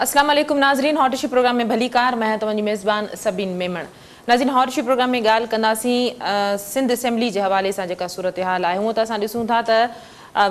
अस्सलाम वालेकुम नाज़रीन, हॉट इशू प्रोग्राम में भली कार मैं तव्हांजी मेज़बान सबीन मेमण। नाज़रीन, हॉट इशू प्रोग्राम में ॻाल्हि कंदासीं सिंध असेंबली जे हवाले सां जेका सूरत हाल आहे। हूअं त असां ॾिसूं था त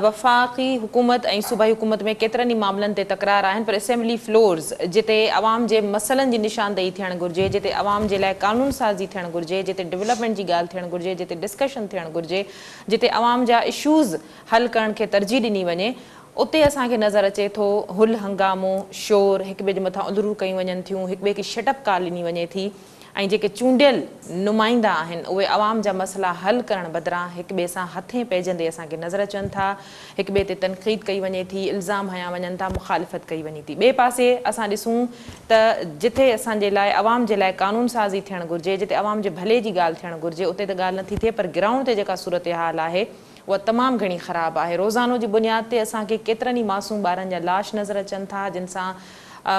वफ़ाक़ी हुकूमत ऐं सूबाई हुकूमत में केतिरनि ई मामलनि ते तकरार आहिनि, पर असेंबली फ्लोर्स जिते अवाम जे मसइलनि जी निशानदेही थियणु घुरिजे, जिते अवाम जे लाइ कानून साज़ी थियणु घुरिजे, जिते डेवलपमेंट जी ॻाल्हि थियणु घुरिजे, जिते डिस्कशन थियणु घुरिजे, जिते अवाम जा इशूज़ हल करण खे तरजीह ॾिनी वञे, उते असांखे नज़र अचे थो हुल हंगामो, शोर, हिक ॿिए जे मथां उलरू कयूं वञनि थियूं, हिक ॿिए खे शटअप कॉल ॾिनी वञे थी, ऐं जेके चूंडियल नुमाइंदा आहिनि उहे अवाम जा मसइला हल करण बदिरां हिक ॿिए सां हथे पंहिंजंदे असांखे नज़र अचनि था। हिक ॿिए ते तनक़ीद कई वञे थी, इल्ज़ाम हया वञनि था, मुखालिफ़त कई वञे थी। ॿिए पासे असां ॾिसूं त जिथे असांजे लाइ अवाम जे लाइ कानून साज़ी थियणु घुरिजे, जिते अवाम जे भले जी ॻाल्हि थियणु घुरिजे, उते त ॻाल्हि नथी थिए, पर ग्राउंड ते जेका सूरत हाल आहे उहा तमामु घणी ख़राबु आहे। रोज़ानो जी बुनियाद ते असांखे केतिरनि ई मासूम ॿारनि जा लाश नज़र अचनि था, जिन सां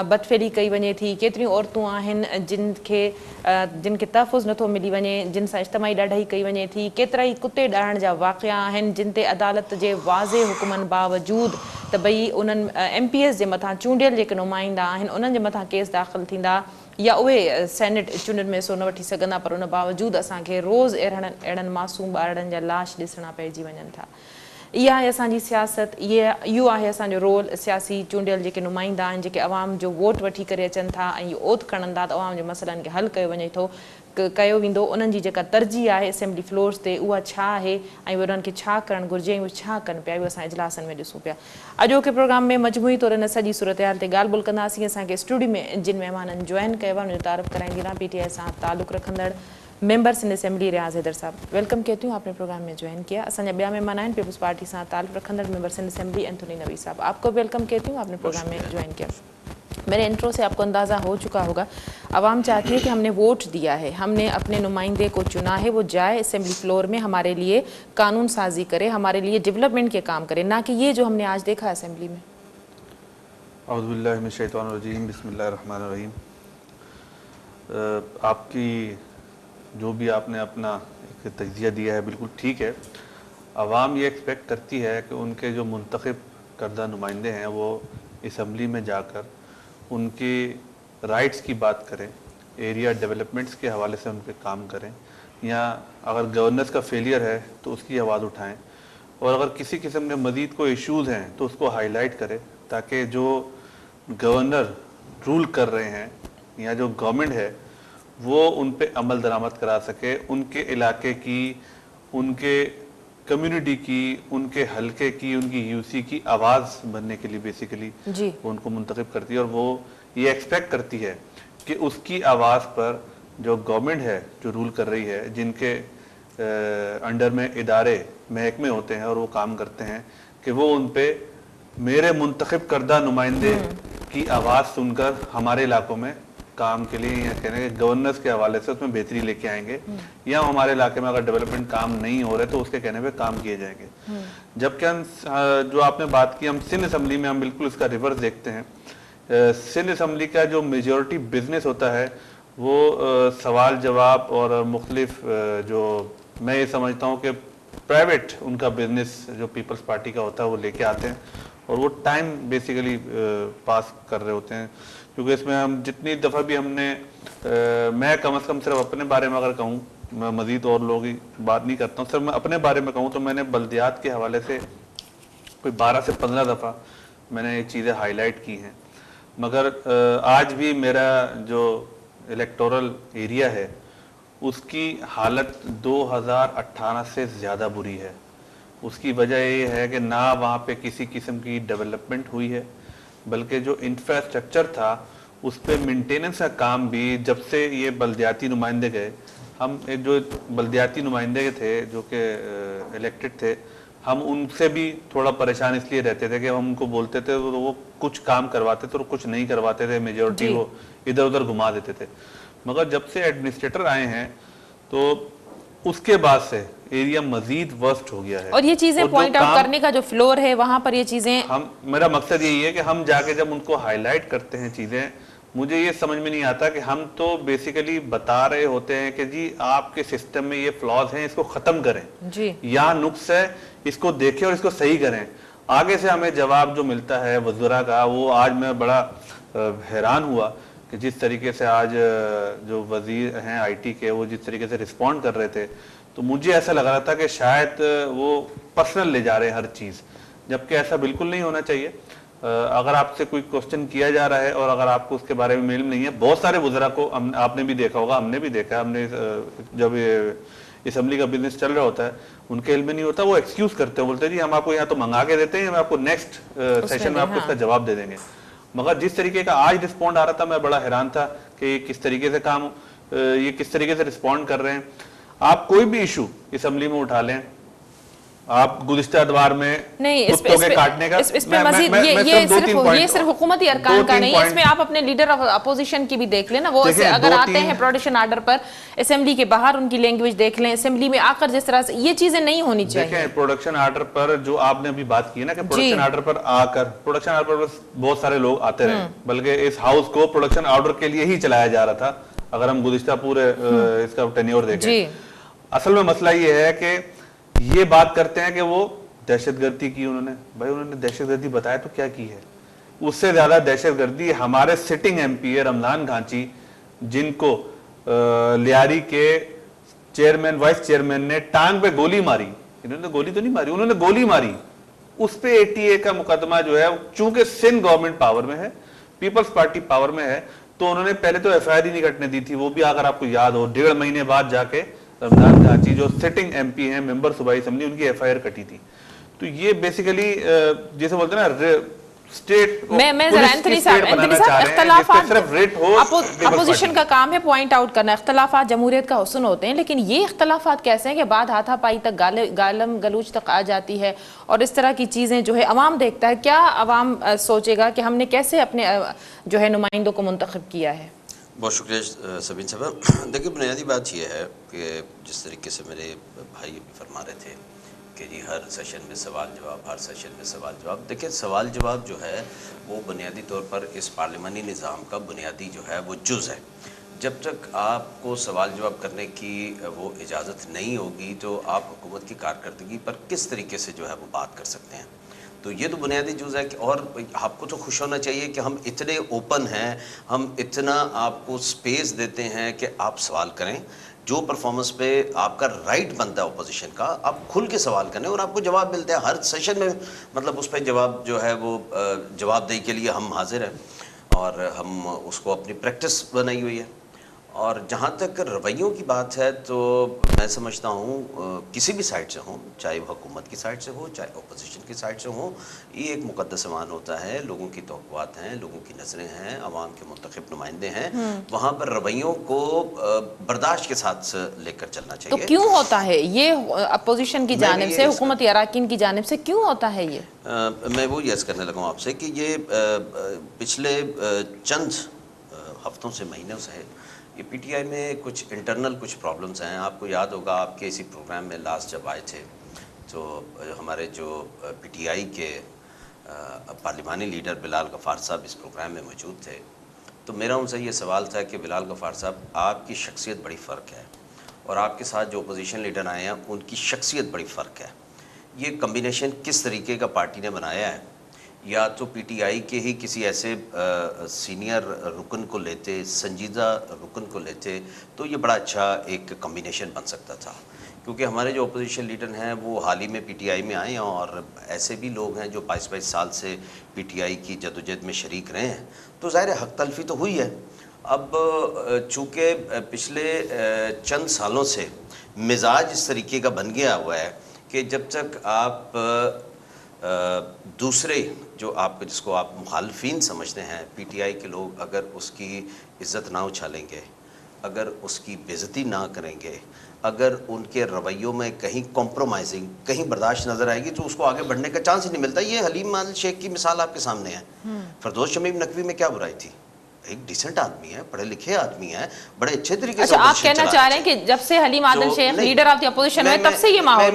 बदफेली कई वञे थी। केतिरियूं औरतूं आहिनि जिन खे तहफ़ुज़ नथो मिली वञे, जिन सां इज्तमाही ॾाढाई कई वञे थी। केतिरा ई कुते ॾाहण जा वाक़िआ आहिनि जिन ते अदालत जे वाज़े हुकुमनि बावजूदि त भई उन्हनि MPS जे मथां चूंडियल जेके नुमाइंदा आहिनि उन्हनि जे मथां केस दाख़िल थींदा या उहे सेनेट चूंडनि में हिसो न वठी सघंदा, पर उन बावजूदि असांखे रोज़ अहिड़नि मासूम ॿारनि जा लाश ॾिसणा पइजी वञनि था। इहा आहे असांजी सियासत, इहो आहे असांजो रोल। सियासी चूंडियल जेके नुमाइंदा आहिनि, जेके अवाम जो वोट वठी करे अचनि था ऐं इहो ओत खणनि था त अवाम जे मसइलनि खे हल कयो वञे थो, कयो वेंदो। उन्हनि जी जेका तरजीह आहे असेंबली फ्लोर्स ते उहा छा आहे ऐं उन्हनि खे छा करणु घुरिजे ऐं उहे छा कनि पिया, उहे असां इजलासनि में ॾिसूं पिया। अॼोके प्रोग्राम में मजमूई तौर हिन सॼी सूरत हाल ते ॻाल्हि ॿोल कंदासीं। असांखे स्टूडियो में जिन महिमाननि जॉइन कयो आहे उनजो तारीफ़ कराईंदी रहां, PTI सां तालुक़ रखंदड़ मेंबर सिंध असेंबली रियाज़ हैदर साहब, वेलकम कहती हूँ, आपने प्रोग्राम में ज्वाइन किया। असांजा ॿिया मेहमान आहिनि पीपल्स पार्टी सां ताल्लुक़ रखंदड़ मेंबर सिंध असेंबली एंथोनी नवी साहब, आपको वेलकम कहती हूँ, आपने प्रोग्राम में ज्वाइन किया। मेरे इंट्रो से आपको अंदाज़ा हो चुका होगा, अवाम चाहती है कि हमने वोट दिया है, हमने अपने नुमाइंदे को चुना है, वो जाए असेंबली फ्लोर में हमारे लिए कानून साजी करे, हमारे लिए डेवलपमेंट के काम करे, ना कि ये जो हमने आज देखा असेंबली में। औज़ु बिल्लाहि मिनश शैतानिर रजीम, बिस्मिल्लाहिर रहमानिर रहीम। आपकी जो भी आपने अपना एक तज्ज़िया दिया है बिल्कुल ठीक है। अवाम ये एक्सपेक्ट करती है कि उनके जो मुंतखब करदा नुमाइंदे हैं वो असम्बली में जाकर उनके राइट्स की बात करें, एरिया डेवलपमेंट्स के हवाले से उन पर काम करें, या अगर गवर्नेंस का फेलियर है तो उसकी आवाज़ उठाएं, और अगर किसी किस्म के मज़ीद कोई इश्यूज़ हैं तो उसको हाईलाइट करें, ताकि जो गवर्नर रूल कर रहे हैं या जो गवर्नमेंट है वो उन पे अमल दरामद करा सके, उनके इलाके की, उनके कम्युनिटी की, उनके हलके की, उनकी यूसी की आवाज़ बनने के लिए बेसिकली वो उनको मुंतखब करती है, और वो ये एक्सपेक्ट करती है कि उसकी आवाज़ पर जो गवर्नमेंट है जो रूल कर रही है, जिनके अंडर में इदारे महकमे होते हैं और वो काम करते हैं, कि वो उन पे मेरे मुंतखब करदा नुमाइंदे की आवाज़ सुनकर हमारे इलाकों में काम के लिए, या कहने के गवर्नेंस के हवाले से उसमें बेहतरी लेके आएंगे, या हमारे इलाके में अगर डेवलपमेंट काम नहीं हो रहे तो उसके कहने पे काम किए जाएंगे। जबकि हम जो आपने बात की, हम सिंध असम्बली में हम बिल्कुल इसका रिवर्स देखते हैं। सिंध असम्बली का जो मेजॉरिटी बिजनेस होता है वो सवाल जवाब और मुख्तलिफ जो मैं ये समझता हूँ कि प्राइवेट उनका बिजनेस जो पीपल्स पार्टी का होता है वो लेके आते हैं, और वो टाइम बेसिकली पास कर रहे होते हैं। क्योंकि इसमें हम जितनी दफ़ा भी हमने मैं कम से कम सिर्फ अपने बारे में अगर कहूँ, मैं मज़ीद और लोगों की बात नहीं करता हूँ, सिर्फ मैं अपने बारे में कहूँ तो मैंने बल्दियात के हवाले से कोई 12 से 15 दफ़ा मैंने ये चीज़ें हाईलाइट की हैं, मगर आज भी मेरा जो इलेक्टोरल एरिया है उसकी हालत 2018 से ज़्यादा बुरी है। उसकी वजह ये है कि ना वहाँ पे किसी किस्म की डेवलपमेंट हुई है, बल्कि जो इंफ्रास्ट्रक्चर था उस पर मेंटेनेंस का काम भी, जब से ये बल्दियाती नुमाइंदे गए, हम एक जो बल्दियाती नुमाइंदे थे जो कि इलेक्टेड थे, हम उनसे भी थोड़ा परेशान इसलिए रहते थे कि हम उनको बोलते थे तो वो कुछ काम करवाते थे और कुछ नहीं करवाते थे, मेजॉरिटी को इधर उधर घुमा देते थे। मगर जब से एडमिनिस्ट्रेटर आए हैं तो उसके बाद से एरिया मजीद वर्स्ट हो गया है, और ये चीजें पॉइंट आउट करने का जो फ्लोर है वहां पर ये चीजें, हम, मेरा मकसद यही है कि हम जाके जब उनको हाईलाइट करते हैं चीजें, मुझे ये समझ में नहीं आता कि हम तो बेसिकली बता रहे होते हैं कि जी आपके सिस्टम में ये फ्लॉज हैं, इसको खत्म करें जी, यहाँ नुक्स है, इसको देखें और इसको सही करें। आगे से हमें जवाब जो मिलता है वज़रा का, वो आज मैं बड़ा حیران ہوا کہ جس طریقے سے آج جو وزیر ہیں آئی ٹی کے وہ جس طریقے سے رسپونڈ کر رہے تھے تو مجھے ایسا لگ رہا تھا کہ شاید وہ پرسنل لے جا رہے ہیں ہر چیز، جبکہ ایسا بالکل نہیں ہونا چاہیے۔ اگر آپ سے کوئی کوسچن کیا جا رہا ہے اور اگر آپ کو اس کے بارے میں علم نہیں ہے، بہت سارے وزراء کو آپ نے بھی دیکھا ہوگا، ہم نے بھی دیکھا، ہم نے جب اسمبلی کا بزنس چل رہا ہوتا ہے ان کے علم میں نہیں ہوتا، وہ ایکسکیوز کرتے ہیں، بولتے ہیں جی ہم آپ کو یہاں تو منگا کے دیتے ہیں، ہم آپ کو نیکسٹ سیشن میں آپ کو اس کا جواب دے دیں گے۔ مگر جس طریقے کا آج رسپونڈ آ رہا تھا میں بڑا حیران تھا کہ یہ کس طریقے سے یہ کس طریقے سے رسپونڈ کر رہے ہیں۔ آپ کوئی بھی ایشو اسمبلی میں اٹھا لیں، آپ گزشتہ ادوار میں کتوں کے کاٹنے کا، اس پہ مزید یہ صرف حکومتی ارکان کا نہیں ہے، اس میں آپ اپنے لیڈر آف اپوزیشن کی بھی دیکھ لیں نا، وہ اگر آتے ہیں پروڈکشن آرڈر پر اسمبلی کے باہر ان کی لینگویج دیکھ لیں، اسمبلی میں آ کر جس طرح سے یہ چیزیں نہیں ہونی چاہیے۔ دیکھیں پروڈکشن آرڈر پر جو آپ نے ابھی بات کی ہے نا کہ پروڈکشن آرڈر پر آ کر، پروڈکشن آرڈر پر بہت سارے لوگ آتے رہے، بلکہ اس ہاؤس کو پروڈکشن آرڈر کے لیے ہی چلایا جا رہا تھا اگر ہم گزشتہ پورے اس کا ٹینیور دیکھیں۔ اصل میں مسئلہ یہ ہے کہ یہ بات کرتے ہیں کہ وہ دہشت گردی کی، انہوں نے دہشت گردی بتایا تو کیا کی ہے؟ اس سے زیادہ دہشت گردی ہمارے سٹنگ ایم پی ہے رمضان گھانچی، جن کو لیاری کے چیئرمین وائس چیئرمین نے ٹانگ پہ گولی ماری، انہوں نے گولی تو نہیں ماری، انہوں نے گولی ماری، اس پہ ATA کا مقدمہ جو ہے چونکہ سندھ گورنمنٹ پاور میں ہے، پیپلز پارٹی پاور میں ہے، تو انہوں نے پہلے تو FIR ہی نہیں کٹنے دی تھی، وہ بھی اگر آپ کو یاد ہو 1.5 مہینے بعد جا کے رمضان گھانچی جو سٹنگ ایم پی ہیں ممبر صوبائی اسمبلی، ان کی FIR کٹی تھی۔ تو یہ بیسیکلی جیسے بولتے ہیں نا میں ذرا انتھنی صاحب اختلافات اپوزیشن کا کام ہے پوائنٹ آؤٹ کرنا، اختلافات جمہوریت کا حسن ہوتے ہیں، لیکن یہ اختلافات کیسے ہیں کہ بعد ہاتھا پائی تک گالم گلوچ تک آ جاتی ہے اور اس طرح کی چیزیں جو ہے عوام دیکھتا ہے، کیا عوام سوچے گا کہ ہم نے کیسے اپنے جو ہے نمائندوں کو منتخب کیا ہے؟ بہت شکریہ سبین صاحب۔ دیکھیں بنیادی بات یہ ہے کہ جس طریقے سے میرے بھائی بھی فرما رہے تھے کہ جی ہر سیشن میں سوال جواب، ہر سیشن میں سوال جواب، دیکھیں سوال جواب جو ہے وہ بنیادی طور پر اس پارلیمانی نظام کا بنیادی جو ہے وہ جز ہے۔ جب تک آپ کو سوال جواب کرنے کی وہ اجازت نہیں ہوگی تو آپ حکومت کی کارکردگی پر کس طریقے سے جو ہے وہ بات کر سکتے ہیں؟ تو یہ تو بنیادی جز ہے کہ اور آپ کو تو خوش ہونا چاہیے کہ ہم اتنے اوپن ہیں، ہم اتنا آپ کو سپیس دیتے ہیں کہ آپ سوال کریں، جو پرفارمنس پہ آپ کا رائٹ بنتا ہے اپوزیشن کا، آپ کھل کے سوال کریں اور آپ کو جواب ملتا ہے ہر سیشن میں، مطلب اس پہ جواب جو ہے وہ جواب دہی کے لیے ہم حاضر ہیں اور ہم اس کو اپنی پریکٹس بنائی ہوئی ہے۔ اور جہاں تک رویوں کی بات ہے تو میں سمجھتا ہوں کسی بھی سائڈ سے ہوں، چاہے وہ حکومت کی سائڈ سے ہو چاہے اپوزیشن کی سائڈ سے ہوں، یہ ایک مقدس امان ہوتا ہے، لوگوں کی توقعات ہیں، لوگوں کی نظریں ہیں، عوام کے منتخب نمائندے ہیں، وہاں پر رویوں کو برداشت کے ساتھ لے کر چلنا چاہیے۔ تو کیوں ہوتا ہے یہ اپوزیشن کی جانب سے، حکومتی اراکین کی جانب سے کیوں ہوتا ہے یہ؟ میں وہ یس کرنے لگا ہوں آپ سے کہ یہ پچھلے چند ہفتوں سے مہینوں سے یہ پی ٹی آئی میں کچھ انٹرنل کچھ پرابلمز ہیں۔ آپ کو یاد ہوگا آپ کے اسی پروگرام میں لاسٹ جب آئے تھے تو ہمارے جو پی ٹی آئی کے پارلیمانی لیڈر بلال غفار صاحب اس پروگرام میں موجود تھے، تو میرا ان سے یہ سوال تھا کہ بلال غفار صاحب آپ کی شخصیت بڑی فرق ہے اور آپ کے ساتھ جو اپوزیشن لیڈر آئے ہیں ان کی شخصیت بڑی فرق ہے، یہ کمبینیشن کس طریقے کا پارٹی نے بنایا ہے؟ یا تو پی ٹی آئی کے ہی کسی ایسے سینئر رکن کو لیتے، سنجیدہ رکن کو لیتے تو یہ بڑا اچھا ایک کمبینیشن بن سکتا تھا، کیونکہ ہمارے جو اپوزیشن لیڈر ہیں وہ حال ہی میں پی ٹی آئی میں آئے ہیں اور ایسے بھی لوگ ہیں جو 22 سال سے پی ٹی آئی کی جدوجہد میں شریک رہے ہیں، تو ظاہر حق تلفی تو ہوئی ہے۔ اب چونکہ پچھلے چند سالوں سے مزاج اس طریقے کا بن گیا ہوا ہے کہ جب تک آپ دوسرے جو آپ جس کو آپ مخالفین سمجھتے ہیں پی ٹی آئی کے لوگ، اگر اس کی عزت نہ اچھالیں گے، اگر اس کی بے عزتی نہ کریں گے، اگر ان کے رویوں میں کہیں کمپرومائزنگ، کہیں برداشت نظر آئے گی تو اس کو آگے بڑھنے کا چانس ہی نہیں ملتا۔ یہ حلیم عادل شیخ کی مثال آپ کے سامنے ہے۔ فردوس شمیم نقوی میں کیا برائی تھی؟ ایک ڈیسنٹ آدمی ہے، پڑھے لکھے آدمی ہے، بڑے اچھے طریقے سے آپ کہنا چاہ رہے ہیں کہ جب سے Haleem Adil Sheikh leader of the opposition ہے تب سے یہ ماحول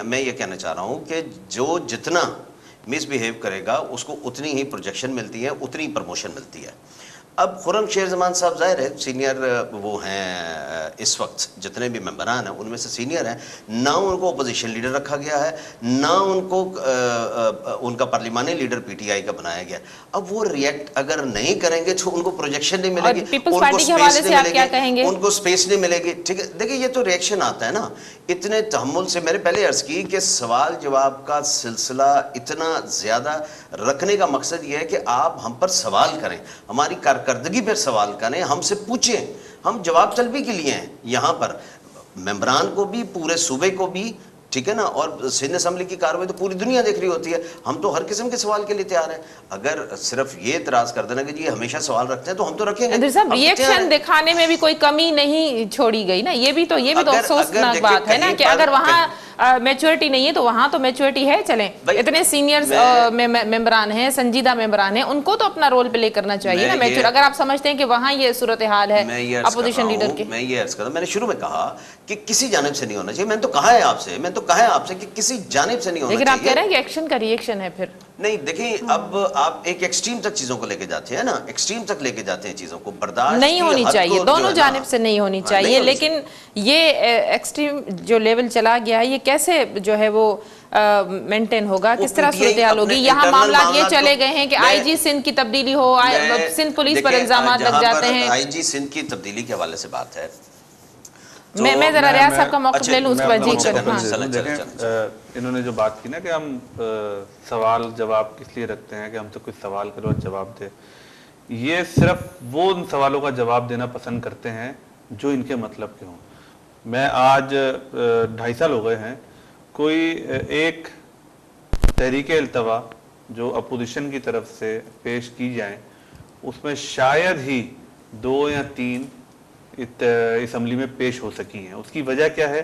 میں یہ کہنا چاہ رہا ہوں کہ جو جتنا مس بیہیو کرے گا اس کو اتنی ہی پروجیکشن ملتی ہے، اتنی پروموشن ملتی ہے۔ اب خرم شیر زمان صاحب ظاہر ہے سینئر وہ ہیں اس وقت جتنے بھی ممبران ہیں ان میں سے سینئر ہیں، نہ ان کو اپوزیشن لیڈر رکھا گیا ہے، نہ ان کو ان کا پارلیمانی لیڈر پی ٹی آئی کا بنایا گیا. اب وہ ریئیکٹ اگر نہیں کریں گے تو ان کو پروجیکشن نہیں ملے گی، پیپلز پارٹی کے حوالے سے آپ کیا کہیں گے؟ ان کو سپیس نہیں ملے گی. ٹھیک ہے، دیکھیں یہ تو ریئیکشن آتا ہے نا اتنے تحمل سے. میں نے پہلے عرض کی کہ سوال جواب کا سلسلہ اتنا زیادہ رکھنے کا مقصد یہ ہے کہ آپ ہم پر سوال کریں، ہماری کارکردگی پر سوال کریں، ہم سے پوچھیں. ہم جواب طلبی کے لیے ہیں یہاں پر، ممبران کو بھی، پورے صوبے کو بھی، ٹھیک ہے نا. اور سندھ اسمبلی کی کارروائی تو پوری دنیا دیکھ رہی ہوتی ہے. ہم تو ہر قسم کے سوال کے لیے تیار ہیں. اگر صرف یہ اعتراض کر دینا کہ جی ہمیشہ سوال رکھتے ہیں تو ہم تو رکھیں گے. صاحب ریئیکشن دکھانے میں بھی کوئی کمی نہیں چھوڑی گئی نا، یہ بھی تو افسوسناک بات ہے نا کہ اگر وہاں میچورٹی نہیں ہے تو وہاں تو میچورٹی ہے. چلیں اتنے سینئر ممبران ہیں، سنجیدہ ممبران ہیں، ان کو تو اپنا رول پلے کرنا چاہیے نا میچور. اگر آپ سمجھتے ہیں کہ وہاں یہ صورتحال ہے اپوزیشن لیڈر کی. میں یہ عرض کرتا ہوں، میں نے شروع میں کہا کہ کسی جانب سے نہیں ہونا چاہیے. میں نے تو کہا ہے آپ سے، میں تو کہا ہے آپ سے کہ کسی جانب سے نہیں ہونا چاہیے. لیکن آپ کہہ رہے ہیں کہ ایکشن کا ریئیکشن ہے. پھر نہیں دیکھیں، اب آپ ایک ایکسٹریم تک چیزوں کو لے کے جاتے ہیں نا، ایکسٹریم تک لے کے جاتے ہیں چیزوں کو. برداشت نہیں ہونی چاہیے، دونوں جانب سے نہیں ہونی چاہیے. لیکن یہ ایکسٹریم جو لیول چلا گیا ہے یہ کیسے جو ہے وہ مینٹین ہوگا، کس طرح صورتحال ہوگی؟ یہاں معاملات یہ چلے گئے ہیں کہ آئی جی سندھ کی تبدیلی ہو، سندھ پولیس پر الزامات لگ جاتے ہیں. آئی جی سندھ کی تبدیلی کے حوالے سے بات ہے. میں ذرا ریاض صاحب کا موقف لے لوں، اس کے بعد انہوں نے جو بات کی نا کہ ہم سوال جواب کس لیے رکھتے ہیں کہ ہم سے کچھ سوال کرو اور جواب دے. یہ صرف وہ ان سوالوں کا جواب دینا پسند کرتے ہیں جو ان کے مطلب کے ہوں. میں آج 2.5 سال ہو گئے ہیں، کوئی ایک تحریک التوا جو اپوزیشن کی طرف سے پیش کی جائیں اس میں شاید ہی 2 یا 3 اسمبلی میں پیش ہو سکی ہیں. اس کی وجہ کیا ہے؟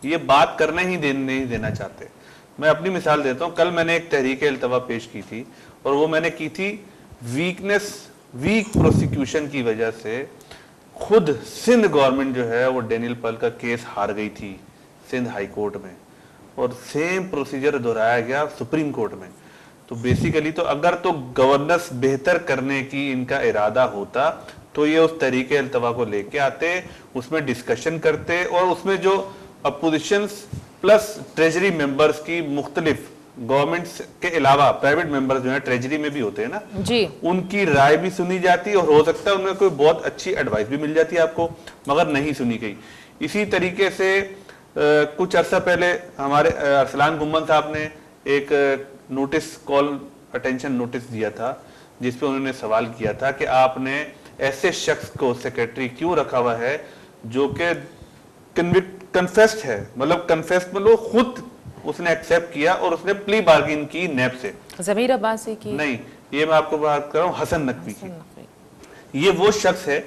یہ بات کرنے ہی نہیں دینا چاہتے. میں اپنی مثال دیتا ہوں. کل میں نے ایک تحریک التوا پیش کی تھی اور وہ میں نے کی تھی ویک پروسیکیوشن کی وجہ سے. خود سندھ گورنمنٹ جو ہے وہ ڈینیل پل کا کیس ہار گئی تھی سندھ ہائی کورٹ میں اور سیم پروسیجر دہرایا گیا سپریم کورٹ میں. تو بیسیکلی تو اگر تو گورننس بہتر کرنے کی ان کا ارادہ ہوتا تو یہ اس طریقے التوا کو لے کے آتے، اس میں ڈسکشن کرتے اور اس میں جو اپوزیشنز پلس ٹریجری ممبرز کی مختلف گورنمنٹ کے علاوہ پرائیویٹ ممبرز جو ہیں ٹریجری میں بھی ہوتے ہیں نا جی، ان کی رائے بھی سنی جاتی اور ہو سکتا ہے ان میں کوئی بہت اچھی ایڈوائس بھی مل جاتی ہے آپ کو، مگر نہیں سنی گئی. اسی طریقے سے کچھ عرصہ پہلے ہمارے ارسلان گمن صاحب نے ایک نوٹس کال اٹینشن نوٹس دیا تھا جس پہ انہوں نے سوال کیا تھا کہ آپ نے ایسے شخص کو سیکریٹری کیوں رکھا ہوا ہے جو کہ کنفیسڈ ہے، مطلب کنفیسڈ مطلب خود اس نے ایکسیپٹ کیا اور اس نے پلی بارگین کی نیب سے. ضمیر عباسی کی نہیں، یہ میں آپ کو بات کر رہا ہوں حسن نقوی کی. یہ وہ شخص ہے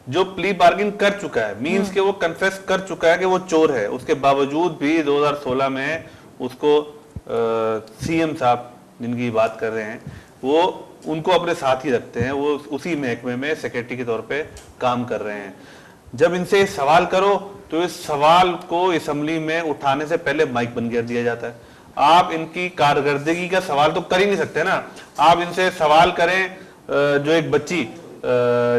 جو پلی بارگین کر چکا ہے، مینز کہ وہ کنفیس کر چکا ہے کہ وہ چور ہے. اس کے باوجود بھی 2016 میں اس کو سی ایم صاحب جن کی بات کر رہے ہیں وہ ان کو اپنے ساتھ ہی رکھتے ہیں، وہ اسی محکمے میں سیکریٹری کے طور پہ کام کر رہے ہیں. جب ان سے سوال کرو تو اس سوال کو اسمبلی میں اٹھانے سے پہلے مائک بند کر دیا جاتا ہے. آپ ان کی کارکردگی کا سوال تو کر ہی نہیں سکتے نا. آپ ان سے سوال کریں جو ایک بچی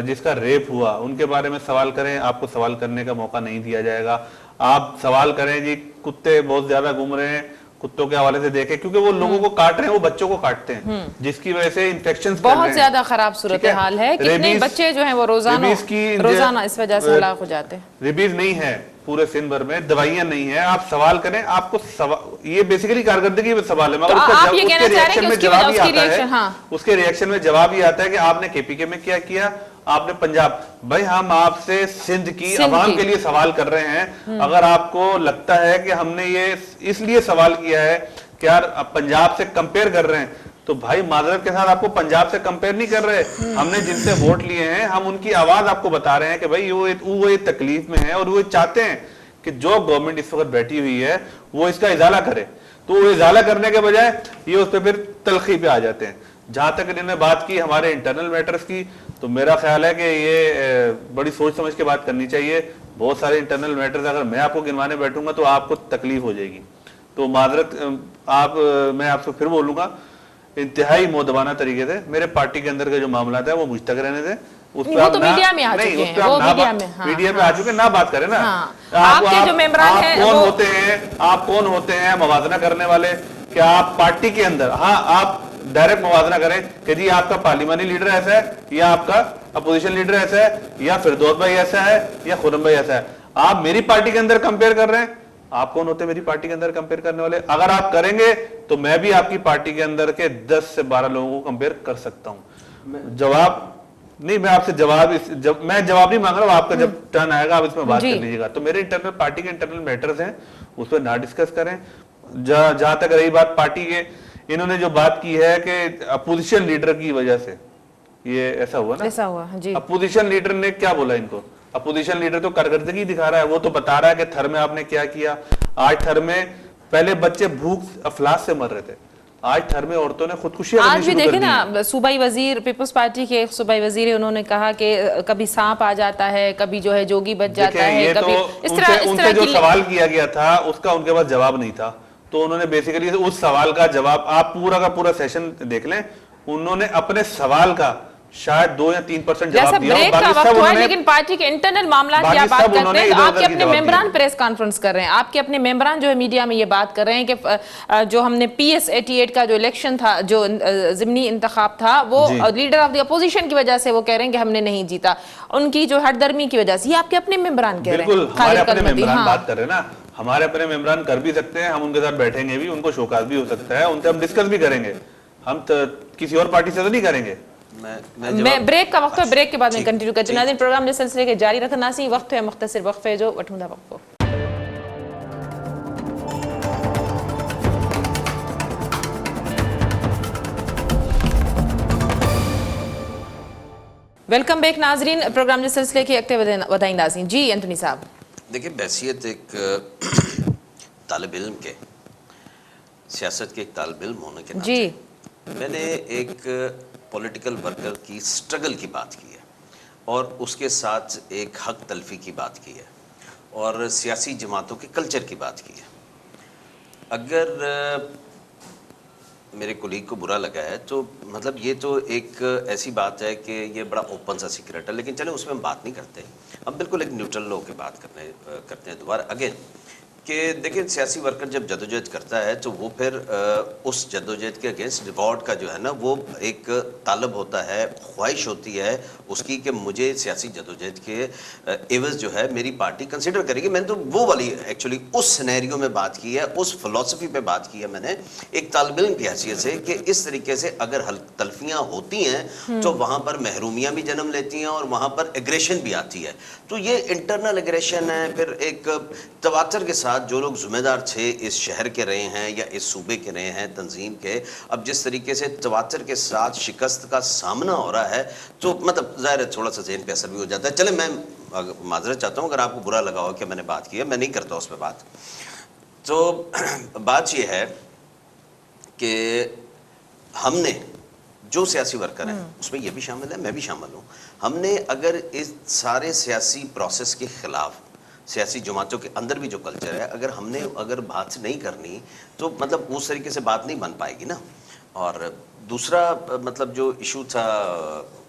جس کا ریپ ہوا ان کے بارے میں سوال کریں، آپ کو سوال کرنے کا موقع نہیں دیا جائے گا. آپ سوال کریں جی کتے بہت زیادہ گھوم رہے ہیں، کتوں کے حوالے سے دیکھیں کیونکہ وہ لوگوں کو کاٹ رہے ہیں، وہ بچوں کو کاٹتے ہیں جس کی وجہ سے انفیکشن بہت زیادہ خراب صورتحال ہے. کتنے بچے جو ہیں وہ روزانہ اس وجہ سے ہلاک ہو جاتے ہیں. ریبیز نہیں ہے پورے سندھ بھر میں، دوائیاں نہیں ہیں. آپ سوال کریں، آپ کو یہ بیسیکلی کارکردگی پہ سوال ہے مگر اس کے ریئیکشن میں جواب یہ آتا ہے کہ آپ نے کے پی کے میں کیا کیا، آپ نے پنجاب. بھائی ہم آپ سے سندھ کی عوام کے لیے سوال کر رہے ہیں. اگر آپ کو لگتا ہے کہ ہم نے یہ اس لیے سوال کیا ہے کہ یار پنجاب سے کمپیئر کر رہے ہیں تو بھائی معذرت کے ساتھ آپ کو پنجاب سے کمپیئر نہیں کر رہے. ہم نے جن سے ووٹ لیے ہیں ہم ان کی آواز آپ کو بتا رہے ہیں کہ بھائی وہ ایک تکلیف میں ہے اور وہ چاہتے ہیں کہ جو گورنمنٹ اس وقت بیٹھی ہوئی ہے وہ اس کا ازالہ کرے. تو وہ ازالہ کرنے کے بجائے یہ اس پہ پھر تلخی پہ آ جاتے ہیں. جہاں تک انہوں نے بات کی ہمارے انٹرنل میٹرز کی تو میرا خیال ہے کہ یہ بڑی سوچ سمجھ کے بات کرنی چاہیے. بہت سارے انٹرنل میٹرز اگر میں آپ کو گنوانے بیٹھوں گا تو آپ کو تکلیف ہو جائے گی. تو معذرت میں آپ سے پھر بولوں گا انتہائی مؤدبانہ طریقے سے میرے پارٹی کے اندر کے جو معاملات ہیں وہ مجھ تک رہنے دیں. उस पे वो आप तो ना- मीडिया में आ नहीं, चुके उस हैं, पे आप वो ना मीडिया बात- में, हाँ, मीडिया पे हाँ। आ चुके हैं, ना बात करें ना। हाँ। आपके जो मेंबरान आप हैं, कौन वो- होते हैं, आप कौन होते हैं मवाजना करने वाले? क्या आप पार्टी के अंदर, हाँ आप डायरेक्ट मवाजना करें कि जी आपका पार्लिमानी लीडर ऐसा है, या आपका अपोजिशन लीडर ऐसा है, या फिरदौस भाई ऐसा है, या खुरम भाई ऐसा है। आप मेरी पार्टी के अंदर कंपेयर कर रहे हैं। आप कौन होते हैं मेरी पार्टी के अंदर कंपेयर करने वाले? अगर आप करेंगे तो मैं भी आपकी पार्टी के अंदर के 10 से 12 लोगों को कंपेयर कर सकता हूं। जवाब नहीं, मैं आपसे मैं जवाब नहीं मांग रहा हूं, आपका जब टर्न आएगा आप इसमें बात कर लीजिएगा। तो मेरे इंटरनल पार्टी के इंटरनल मैटर्स हैं, उस पर ना डिस्कस करें। जहां तक रही बात पार्टी के, इन्होंने जो बात की है कि अपोजिशन लीडर की वजह से ये ऐसा हुआ ना, ऐसा हुआ जी। अपोजिशन लीडर ने क्या बोला इनको? अपोजिशन लीडर तो कारकर्दगी दिखा रहा है, वो तो बता रहा है कि थर में आपने क्या किया। आज थर में पहले बच्चे भूख अफलास से मर रहे थे, आज थर में औरतों ने खुदकुशियां आज करनी भी शुरू कर देखे दी हैं। ना, सूबाई वजीर, पीपल्स पार्टी के सूबाई वजीर है, उन्होंने कहा कि कभी सांप आ जाता है, कभी जो है जोगी बच जाता देखें, है, ये कभी तो इस तरह उनसे जो की सवाल किया गया था उसका उनके पास जवाब नहीं था, तो उन्होंने बेसिकली उस सवाल का जवाब, आप पूरा का पूरा सेशन देख लें, उन्होंने अपने सवाल का शायद 2 या 3% जैसा जवाब दिया। ब्रेक का वक्त हुआ है, लेकिन पार्टी के इंटरनल मामला की आप बात करते हैं, तो आपके अपने मेंबरान प्रेस कॉन्फ्रेंस कर रहे हैं, आपके अपने मेंबरान जो है मीडिया में ये बात कर रहे हैं कि जो हमने PS 88 का जो इलेक्शन था, जो ज़िमनी इंतखाब था, वो लीडर ऑफ द अपोजिशन की वजह से वो कह रहे हैं कि हमने नहीं जीता, उनकी जो हटदर्मी की वजह से। ये आपके अपने मेंबरान कह रहे हैं। बिल्कुल, हमारे अपने मेंबरान बात कर रहे हैं ना, हमारे अपने मेंबरान कर भी सकते हैं, हम उनके साथ बैठेंगे भी, उनको शोकाज भी हो सकता है, उनसे हम डिस्कस भी करेंगे, हम किसी और पार्टी से तो नहीं करेंगे। मैं ब्रेक का वक्त है, ब्रेक के बाद में कंटिन्यू करते हैं। नाज़रीन, प्रोग्राम जे सिलसिले के जारी रखना सी, वक्त है मुख्तसर वक्फे जो, वठूंदा वक्फो। वेलकम बैक नाजरीन, प्रोग्राम जे सिलसिले के अगते वधाईंदासीं। जी एंथनी साहब, देखिए, बहसियत एक तालिब इल्म के, सियासत के एक तालिब इल्म होने के जी, नाते मैंने एक पॉलिटिकल वर्कर की स्ट्रगल की बात की है, और उसके साथ एक हक तलफी की बात की है, और सियासी जमातों के कल्चर की बात की है। अगर मेरे कोलीग को बुरा लगा है तो मतलब ये तो एक ऐसी बात है कि ये बड़ा ओपन सा सीक्रेट है, लेकिन चले उसमें हम बात नहीं करते। हम बिल्कुल एक न्यूट्रल लोग की बात करते हैं दोबारा अगेन, कि देखिए, सियासी वर्कर जब जदोजहद करता है तो वो फिर उस जदोजहद के अगेंस्ट रिवॉर्ड का जो है ना, वो एक तालब होता है, ख्वाहिश होती है उसकी कि मुझे सियासी जदोजहद के एवज जो है मेरी पार्टी कंसिडर करेगी। मैंने तो वो वाली एक्चुअली उस सिनेरियो में बात की है, उस फिलॉसफी पे बात की है मैंने एक तालिब इल्म की हैसियत से, कि इस तरीके से अगर तलफियाँ होती हैं तो वहाँ पर महरूमियाँ भी जन्म लेती हैं और वहाँ पर एग्रेशन भी आती है। तो ये इंटरनल एग्रेशन है, फिर एक तवातर के साथ जो लोग ज़िम्मेदार थे, इस शहर के रहे हैं या इस सूबे के रहे हैं, तंजीम के, अब जिस तरीके से तवातर के साथ शिकस्त का सामना हो रहा है, तो मतलब ज़ाहिर है थोड़ा सा ज़हन पे असर भी हो जाता है। चले, मैं माजरत चाहता हूँ अगर आपको बुरा लगा हो कि मैंने बात की है, मैं नहीं करता उस पर बात। तो बात ये है कि हमने जो सियासी वर्कर हैं, उसमें ये भी शामिल है, मैं भी शामिल हूँ, हमने अगर इस सारे सियासी प्रोसेस के ख़िलाफ़, सियासी जमातों के अंदर भी जो कल्चर है, अगर बात नहीं करनी तो मतलब उस तरीके से बात नहीं बन पाएगी ना। और दूसरा मतलब जो इशू था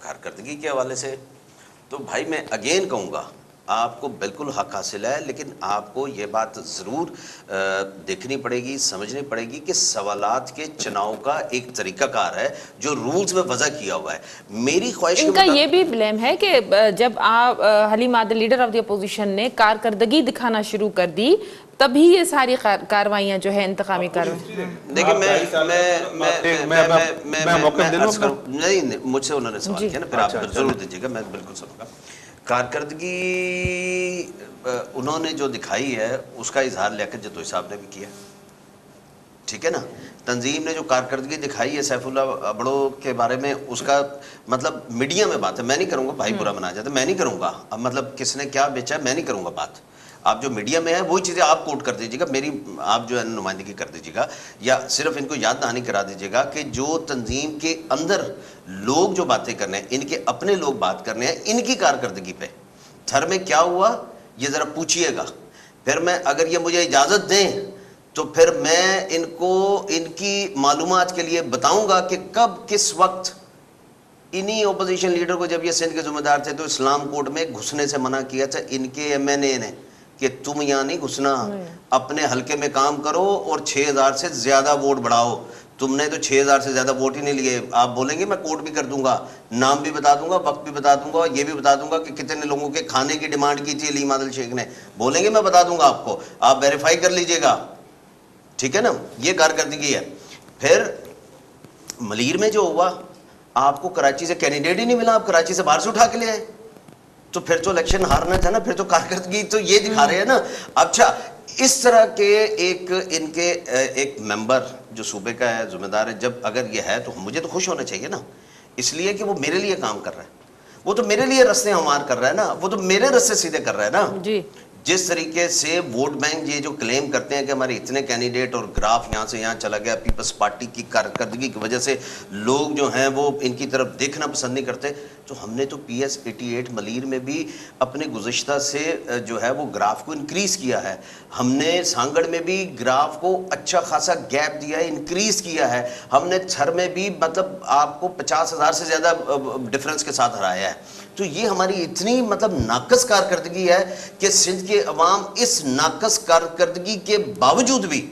कारकर्दगी के हवाले से, तो भाई मैं अगेन कहूँगा, आपको बिल्कुल हक हासिल है, लेकिन आपको ये बात ज़रूर देखनी पड़ेगी, समझनी पड़ेगी कि सवालात के चुनाव का एक तरीक़ाकार है जो रूल्स में वज़ा किया हुआ है। मेरी ख्वाहिश इनका ये भी ब्लेम है कि जब आप Haleem Adil, leader of the opposition, ने कारकर्दगी दिखाना शुरू कर दी, तभी ये सारी कार्रवाइयाँ जो है इंतकामी कार्रवाई। देखिए, नहीं, मुझसे उन्होंने सवाल किया ना, फिर आप ज़रूर दीजिएगा, मैं बिल्कुल सुनूंगा। कारकर्दगी उन्होंने जो दिखाई है उसका इजहार लियाकत जदोई साहब ने भी किया, ठीक है ना। तंजीम ने जो कारकर्दगी दिखाई है सैफुल्लाह अबड़ो के बारे में, उसका मतलब मीडिया में बात है, मैं नहीं करूँगा, भाई बुरा मना जाता, मैं नहीं करूँगा। अब मतलब किसने क्या बेचा है मैं नहीं करूँगा बात, आप जो मीडिया में है वही चीज़ें आप कोट कर दीजिएगा, मेरी आप जो है नुमाइंदगी कर दीजिएगा, या सिर्फ इनको याद दहानी करा दीजिएगा कि जो तंजीम के अंदर लोग जो बातें करने हैं, इनके अपने लोग बात करने हैं इनकी कारकर्दगी पे, थर में क्या हुआ ये ज़रा पूछिएगा, फिर मैं अगर ये मुझे इजाज़त दें तो फिर मैं इनको इनकी मालूमात के लिए बताऊंगा कि कब किस वक्त इन्हीं ओपोजिशन लीडर को जब ये सिंध के जिम्मेदार थे तो इस्लाम कोर्ट में घुसने से मना किया था इनके एमएनए ने कि तुम यहाँ नहीं घुसना, अपने हलके में काम करो और 6000 से ज्यादा वोट बढ़ाओ। तुमने तो 6000 से ज्यादा वोट ही नहीं लिए। आप बोलेंगे मैं कोर्ट भी कर दूंगा, नाम भी बता दूंगा, वक्त भी बता दूंगा, ये भी बता दूंगा कि कितने लोगों के खाने की डिमांड की थी अलीम आदिल शेख ने, बोलेंगे मैं बता दूंगा आपको, आप वेरीफाई कर लीजिएगा, ठीक है ना। ये कारकर्दगी है। फिर मलीर में जो हुआ, आपको कराची से कैंडिडेट ही नहीं मिला, आप कराची से बाहर से उठा के ले आए, तो फिर तो इलेक्शन हारना था ना, फिर तो कारकर्दगी तो ये दिखा रहे हैं ना। अच्छा, इस तरह के एक मेंबर जो सूबे का है, जिम्मेदार है, जब अगर ये है तो मुझे तो खुश होना चाहिए ना, इसलिए कि वो मेरे लिए काम कर रहा है, वो तो मेरे लिए रस्ते हमार कर रहा है ना, वो तो मेरे रस्ते सीधे कर रहा है ना जी। जिस तरीके से वोट बैंक ये जो क्लेम करते हैं कि हमारे इतने कैंडिडेट और ग्राफ यहाँ से यहाँ चला गया, पीपल्स पार्टी की कारकर्दगी की वजह से लोग जो हैं वो इनकी तरफ देखना पसंद नहीं करते। तो हमने तो PS 88 मलीर में भी अपने गुज़िश्ता से जो है वो ग्राफ को इंक्रीज़ किया है, हमने सांगड़ में भी ग्राफ को अच्छा खासा गैप दिया है, इंक्रीज़ किया है, हमने छर में भी मतलब आपको 50,000 से ज़्यादा डिफरेंस के साथ हराया है। तो ये हमारी इतनी मतलब नाकस कारकर्दगी है कि सिंध के अवाम इस नाकस कारकर्दगी के बावजूद भी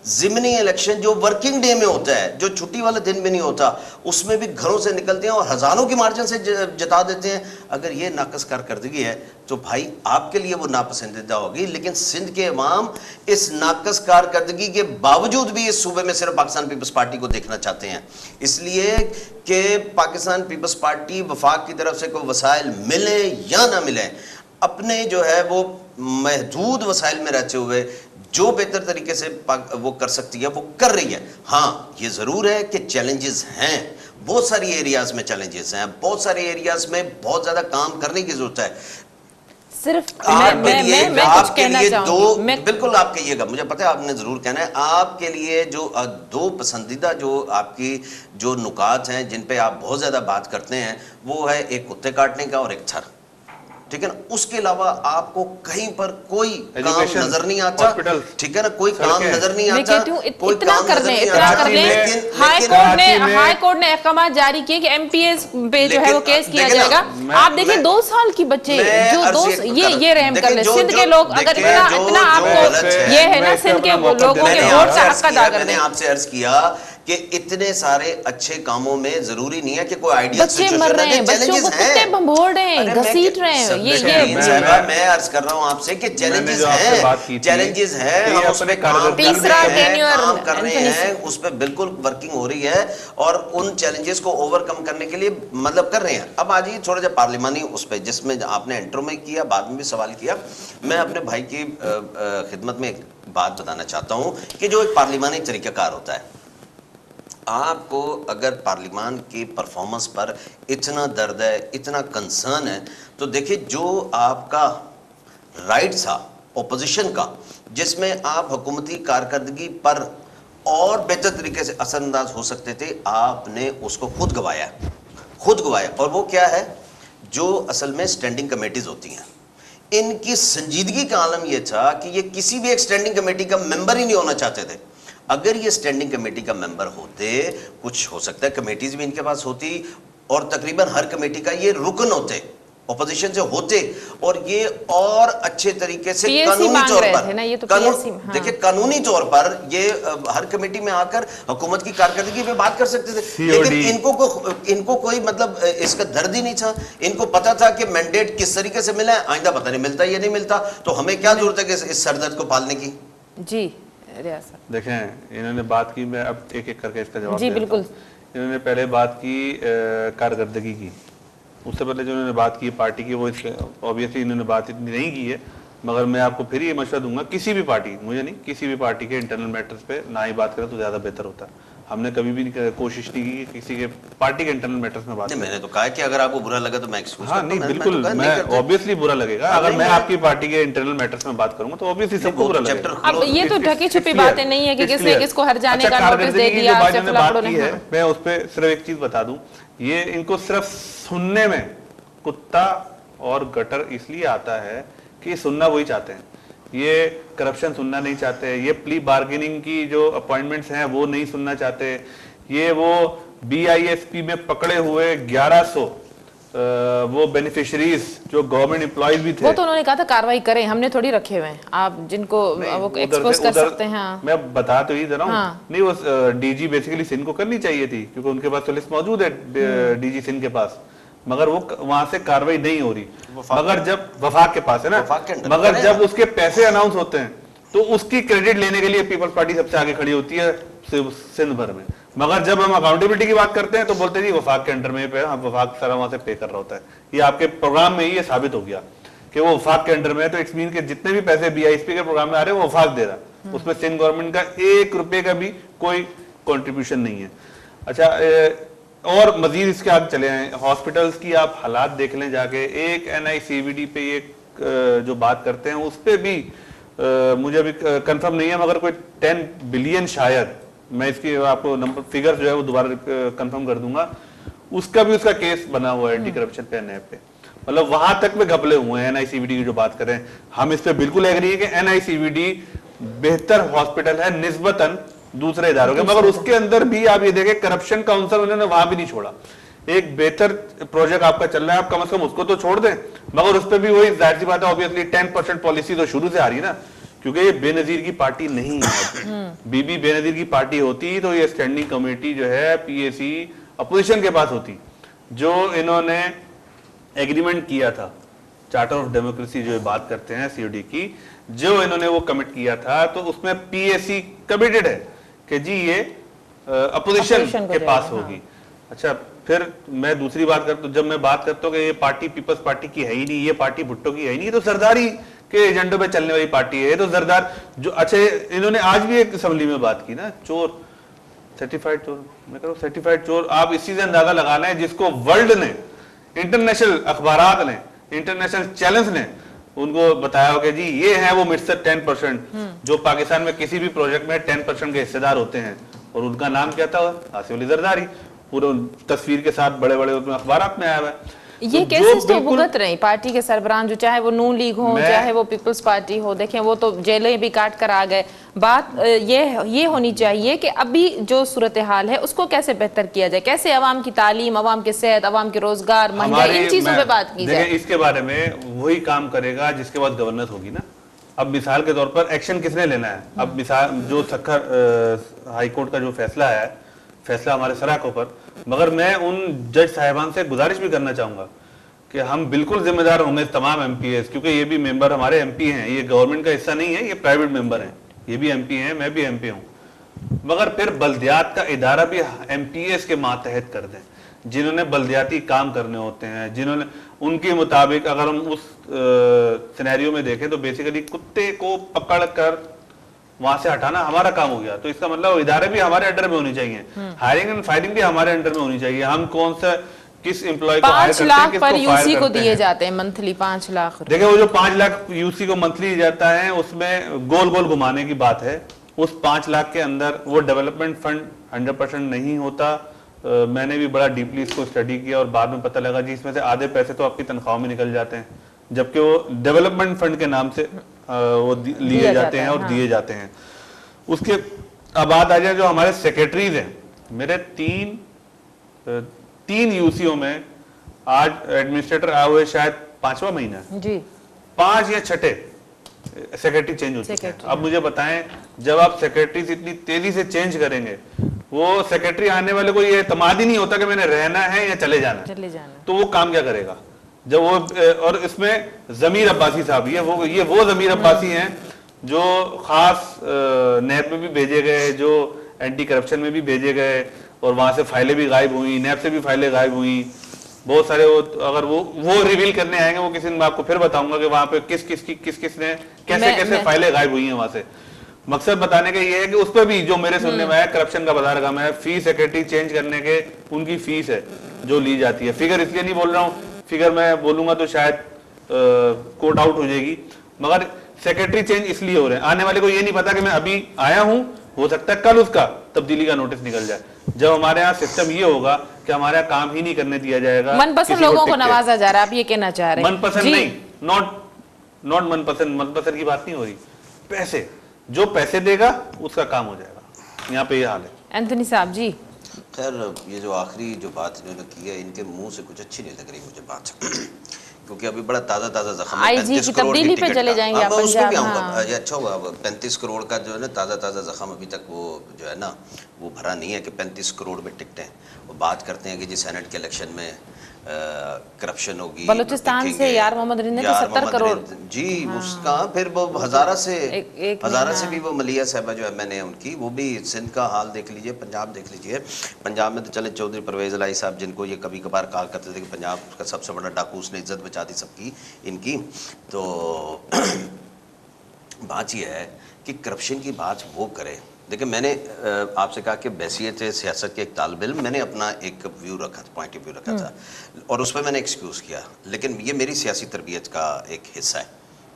ज़िमनी इलेक्शन जो वर्किंग डे में होता है, जो छुट्टी वाले दिन में नहीं होता, उसमें भी घरों से निकलते हैं और हज़ारों की मार्जिन से जिता देते हैं। अगर ये नाकस कारकर्दगी है तो भाई आपके लिए वो नापसंदीदा होगी, लेकिन सिंध के अवाम इस नाकस कारकर्दगी के बावजूद भी इस सूबे में सिर्फ पाकिस्तान पीपल्स पार्टी को देखना चाहते हैं, इसलिए कि पाकिस्तान पीपल्स पार्टी वफाक की तरफ से कोई वसाइल मिले या ना मिले, अपने जो है वो महदूद वसाइल में रहते हुए जो बेहतर तरीके से वो कर सकती है वो कर रही है। हाँ, ये ज़रूर है कि चैलेंजेस हैं, बहुत सारी एरियाज़ में चैलेंजेस हैं, बहुत सारे एरियाज़ में बहुत ज़्यादा काम करने की ज़रूरत है। सिर्फ मैं कुछ कहना चाहूंगी। बिल्कुल आप कहिएगा, मुझे पता है आपने ज़रूर कहना है। आपके लिए जो दो पसंदीदा जो आपकी जो नुकात हैं जिन पे आप बहुत ज़्यादा बात करते हैं, वो है एक कुत्ते काटने का और एक छर, ठीक है ना। उसके अलावा आपको कहीं पर कोई काम नजर नहीं आता, ठीक है ना, कोई काम नजर नहीं आता। इतना कर दें, हाई कोर्ट ने अहकाम जारी किए कि MPS पे जो है वो केस किया जाएगा। आप देखिए 2 साल की बच्चे जो ये रहम कर ले, सिंध के लोग अगर इतना आपको ये है ना, सिंध के लोगों के वोट का हक अदा कर दें। मैंने आपसे अर्ज किया कि इतने सारे अच्छे कामों में जरूरी नहीं है कि कोई आइडियल सिचुएशन मर रहे हैं, बच्चों को कुत्ते भंभोड़ रहे हैं, घसीट रहे हैं। ये मैं अर्ज कर रहा हूं आपसे कि चैलेंजेस हैं, चैलेंजेस हैं, हम उस पे काम कर रहे हैं, उस पे बिल्कुल वर्किंग हो रही है और उन चैलेंजेस को ओवरकम करने के लिए मतलब कर रहे हैं। अब आ जाइए थोड़ा सा पार्लिमानी उस पे, जिसमें आपने इंट्रो में किया, बाद में भी सवाल किया। मैं अपने भाई की खिदमत में एक बात बताना चाहता हूं कि जो एक पार्लिमानी तरीकाकार होता है, आपको अगर पार्लिमान की परफॉर्मेंस पर इतना दर्द है, इतना कंसर्न है, तो देखिए जो आपका राइट था ओपोजिशन का, जिसमें आप हुकूमती कारकर्दगी पर और बेहतर तरीके से असरअंदाज हो सकते थे, आपने उसको खुद गवाया। और वो क्या है, जो असल में स्टैंडिंग कमेटीज होती हैं, इनकी संजीदगी का आलम यह था कि ये किसी भी एक स्टैंडिंग कमेटी का मेंबर ही नहीं होना चाहते थे। अगर ये स्टैंडिंग कमेटी का मेंबर होते, कुछ हो सकता है कमेटीज भी इनके पास होती और तकरीबन हर कमेटी का ये रुकन होते, ऑपोजिशन से होते, और ये और अच्छे तरीके से कानूनी तौर पर देखिए कानूनी तौर पर ये हर कमेटी में आकर हुकूमत की कारकर्दगी पे बात कर सकते थे। लेकिन इनको कोई मतलब इसका दर्द ही नहीं था। इनको पता था कि मैंडेट किस तरीके से मिला है, आइंदा पता नहीं मिलता या नहीं मिलता, तो हमें क्या जरूरत है कि इस सरदर्द को पालने की। जी देखें, इन्होंने बात की, मैं अब एक एक करके इसका जवाब जी बिल्कुल। इन्होंने पहले बात की कारकर्दगी की, उससे पहले जो इन्होंने बात की पार्टी की, वो ऑब्वियसली इन्होंने बात इतनी नहीं की है, मगर मैं आपको फिर ये मशवरा दूंगा, किसी भी पार्टी, मुझे नहीं, किसी भी पार्टी के इंटरनल मैटर्स पे ना ही बात करें तो ज़्यादा बेहतर होता है। हमने कभी भी कोशिश नहीं की कि किसी के पार्टी के इंटरनल मैटर्स में बात करें। मैंने तो कहा कि अगर आपको बुरा लगा तो मैं एक्सक्यूज हाँ नहीं, बिल्कुल, मैं ऑब्वियसली बुरा लगेगा अगर मैं आपकी पार्टी के इंटरनल मैटर्स में बात करूंगा, तो ऑब्वियसली सबको बुरा लगेगा। अब ये तो ढकी छुपी बातें नहीं है कि किसने किसको हर जाने का नोटिस दे दिया। मैं उस पर सिर्फ एक चीज बता दूं, ये इनको सिर्फ सुनने में कुत्ता और गटर इसलिए आता है कि सुनना वही चाहते हैं, ये करप्शन सुनना नहीं चाहते, ये प्ली बार्गेनिंग की जो अपॉइंटमेंट्स हैं वो नहीं सुनना चाहते, ये वो BISP में पकड़े हुए 1100 वो बेनिफिशरीज जो गवर्नमेंट एम्प्लॉइज भी थे, वो तो उन्होंने कहा था कार्रवाई करें, हमने थोड़ी रखे हुए हैं, आप जिनको वो एक्सपोज कर सकते हैं। हाँ। मैं बता तो ही दे रहा हूँ। हाँ। नहीं, वो DG बेसिकली सिंध को करनी चाहिए थी क्योंकि उनके पास तो लिस्ट मौजूद है DG सिंध के पास, मगर वो वहां से कार्रवाई नहीं हो रही। मगर जब वफाक के पास है ना, मगर जब उसके पैसे अनाउंस होते हैं तो उसकी क्रेडिट लेने के लिए पीपल्स पार्टी सबसे आगे खड़ी होती है सिंध भर में। मगर जब हम अकाउंटेबिलिटी की बात करते हैं तो बोलते हैं जी वफाक के अंडर में पे, हाँ वफाक सारा वहां से पे कर रहा होता है। ये आपके प्रोग्राम में ही ये साबित हो गया कि वो वफाक के अंडर में है, तो इट्स मीन के जितने भी पैसे BISP के प्रोग्राम में आ रहे हैं वो वफाक दे रहा है, उसमें सिंध गवर्नमेंट का 1 रुपए का भी कोई कॉन्ट्रीब्यूशन नहीं है। अच्छा, और मजीद इसके आगे चले आए, हॉस्पिटल्स की आप हालात देख लें जाके, एक NICVD पे ये जो बात करते हैं उस पर भी मुझे अभी कंफर्म नहीं है, मगर कोई 10 बिलियन शायद, मैं इसकी आपको नंबर फिगर जो है वो दोबारा कंफर्म कर दूंगा, उसका भी उसका केस बना हुआ है एंटी करप्शन पे NIA पे। मतलब वहां तक में घपले हुए हैं NICVD की जो बात करें, हम इस पे बिल्कुल एग्री है कि NICVD बेहतर हॉस्पिटल है निस्बतन दूसरे इदारों के, मगर उसके अंदर भी आप ये देखें करप्शन काउंसिल उन्होंने वहां भी नहीं छोड़ा। एक बेहतर प्रोजेक्ट आपका चल रहा है, आप कम से कम उसको तो छोड़ दें, मगर उस पर भी वही जाहिर सी बात है, ऑब्वियसली 10% पॉलिसी तो शुरू से आ रही है ना, क्योंकि ये बेनजीर की पार्टी नहीं है। बीबी बेनजीर की पार्टी होती तो ये स्टैंडिंग कमेटी जो है PAC अपोजिशन के पास होती, जो इन्होंने एग्रीमेंट किया था चार्टर ऑफ डेमोक्रेसी जो बात करते हैं COD की, जो इन्होंने वो कमिट किया था, तो उसमें PAC कमिटेड है कि जी ये अपोजिशन के पास होगी। अच्छा, फिर मैं दूसरी बात करता हूँ, जब मैं बात करता हूँ कि ये पार्टी पीपल्स पार्टी की है ही नहीं, ये पार्टी भुट्टो की है ही नहीं, ये तो जरदारी के एजेंडे पे चलने वाली पार्टी है, ये तो जरदार जो। अच्छा, इन्होंने आज भी एक असेंबली में बात की ना, चोर सर्टिफाइड चोर, मैं कह रहा हूँ सर्टिफाइड चोर, आप इसी से अंदाजा लगा लें जिसको वर्ल्ड ने, इंटरनेशनल अखबारात ने, इंटरनेशनल चैनल्स ने उनको बताया हो कि जी ये है वो मिस्टर 10% जो पाकिस्तान में किसी भी प्रोजेक्ट में 10% के हिस्सेदार होते हैं, और उनका नाम क्या था? आसिफ अली जरदारी, पूरे तस्वीर के साथ बड़े बड़े अखबारात में आया हुआ है। ये केसेस तो भुगत रही पार्टी के सरबराह, जो चाहे वो नून लीग हो चाहे वो पीपल्स पार्टी हो, देखें वो तो जेलें भी काट कर आ गए। बात ये होनी चाहिए कि अभी जो सूरत हाल है उसको कैसे बेहतर किया जाए, कैसे अवाम की तालीम, अवाम की सेहत, अवाम के रोजगार, महंगाई, इन चीजों पे बात की जाए। इसके बारे में वही काम करेगा जिसके बाद गवर्नेंस होगी ना। अब मिसाल के तौर पर एक्शन किसने लेना है? अब मिसाल जो सक्खर हाईकोर्ट का जो फैसला है, फैसला हमारे सराखों पर, मगर मैं उन जज साहिबान से गुजारिश भी करना चाहूंगा कि हम बिल्कुल जिम्मेदार होंगे तमाम MPs, क्योंकि ये भी मेंबर हमारे MP हैं, ये गवर्नमेंट का हिस्सा नहीं है, ये प्राइवेट मेंबर हैं, ये भी MP हैं, मैं भी MP हूँ, मगर फिर बल्दियात का इदारा भी MPs के मातहत कर दें, जिन्होंने बल्दियाती काम करने होते हैं, जिन्होंने उनके मुताबिक, अगर हम उस सिनेरियो में देखें तो बेसिकली कुत्ते को पकड़ कर वहां से हटाना हमारा काम हो गया, तो इसका मतलब इदारे भी हमारे अंडर में होनी चाहिए, हायरिंग एंड फायरिंग भी हमारे अंडर में होनी चाहिए। हम कौन सा किस एम्प्लॉय को हायर करते हैं, 5 लाख पर किसको यूसी फायर को करते दिए हैं। जाते हैं मंथली 5 लाख। देखिए वो जो 5 लाख यूसी को मंथली जाता है, उसमें गोल गोल घुमाने की बात है। उस 5 लाख के अंदर वो डेवलपमेंट फंड 100% नहीं होता। मैंने भी बड़ा डीपली इसको स्टडी किया और बाद में पता लगा जी इसमें से आधे पैसे तो आपकी तनख्वाह में निकल जाते हैं, जबकि वो डेवलपमेंट फंड के नाम से वो लिए जाते हैं और दिए जाते हैं। उसके अब बात आ जाए जो हमारे सेक्रेटरीज हैं, मेरे तीन यूसीओ में आज एडमिनिस्ट्रेटर आए हुए शायद 5वां महीना जी, 5 या 6 सेक्रेटरी चेंज हो चुके हैं। अब मुझे बताएं, जब आप सेक्रेटरीज इतनी तेजी से चेंज करेंगे, वो सेक्रेटरी आने वाले को ये एतमाद ही नहीं होता कि मैंने रहना है या चले जाना है, तो वो काम क्या करेगा? जब वो, और इसमें जमीर अब्बासी साहब, ये वो जमीर अब्बासी हैं जो खास नैब में भी भेजे गए, जो एंटी करप्शन में भी भेजे गए, और वहां से फाइलें भी गायब हुई, नैब से भी फाइलें गायब हुई बहुत सारे। वो अगर वो रिवील करने आएंगे वो किसी दिन मैं आपको फिर बताऊंगा कि वहां पे किस किसने कैसे फाइलें गायब हुई हैं वहां से। मकसद बताने का ये है कि उस पर भी जो मेरे सुनने में आया करप्शन का पता लगा। मैं फीस सेक्रेटरी चेंज करने के उनकी फीस है जो ली जाती है, फिगर इसलिए नहीं बोल रहा हूँ, फिगर मैं बोलूंगा तो शायद कोट आउट हो जाएगी, मगर सेक्रेटरी चेंज इसलिए हो रहे हैं। आने वाले को ये नहीं पता कि मैं अभी आया हूं, हो सकता है कल उसका तब्दीली का नोटिस निकल जाए। जब हमारे यहाँ सिस्टम ये होगा कि हमारे यहाँ काम ही नहीं करने दिया जाएगा, मनपसंद लोगों को नवाजा जा रहा है, आप ये कहना चाह रहे हैं? मनपसंद नहीं, नॉट मनपसंद की बात नहीं हो रही, पैसे, जो पैसे देगा उसका काम हो जाएगा। यहाँ पे ये हाल है। एंथनी साहब जी, خیر یہ جو آخری جو بات انہوں نے کی ہے ان کے منہ سے کچھ اچھی نہیں لگ رہی مجھے بات کیونکہ ابھی بڑا تازہ زخم ہے. 35 کروڑ کی ٹکٹ چلے جائیں گے اب اس کو بھی آؤں ہاں. گا. یہ اچھا ہوا 35 کروڑ کا جو ہے نا تازہ زخم ابھی تک وہ جو ہے نا وہ بھرا نہیں ہے کہ 35 کروڑ میں ٹکٹیں. وہ بات کرتے ہیں کہ جی سینٹ کے الیکشن میں کرپشن ہوگی بلوچستان سے یار محمد رند نے تو 70 کروڑ جی اس کا پھر وہ ہزارہ سے بھی وہ ملیہ صاحبہ جو ہے میں نے ان کی وہ بھی سندھ کا حال دیکھ لیجئے, پنجاب دیکھ لیجئے. پنجاب میں تو چلے چودھری پرویز الہی صاحب جن کو یہ کبھی کبھار کہا کرتے تھے کہ پنجاب کا سب سے بڑا ڈاکو, اس نے عزت بچا دی سب کی ان کی. تو بات یہ ہے کہ کرپشن کی بات وہ کرے. دیکھیں میں نے آپ سے کہا کہ بحیثیت سیاست کے ایک طالب علم میں نے اپنا ایک ویو رکھا تھا, پوائنٹ آف ویو رکھا تھا اور اس پہ میں نے ایکسکیوز کیا, لیکن یہ میری سیاسی تربیت کا ایک حصہ ہے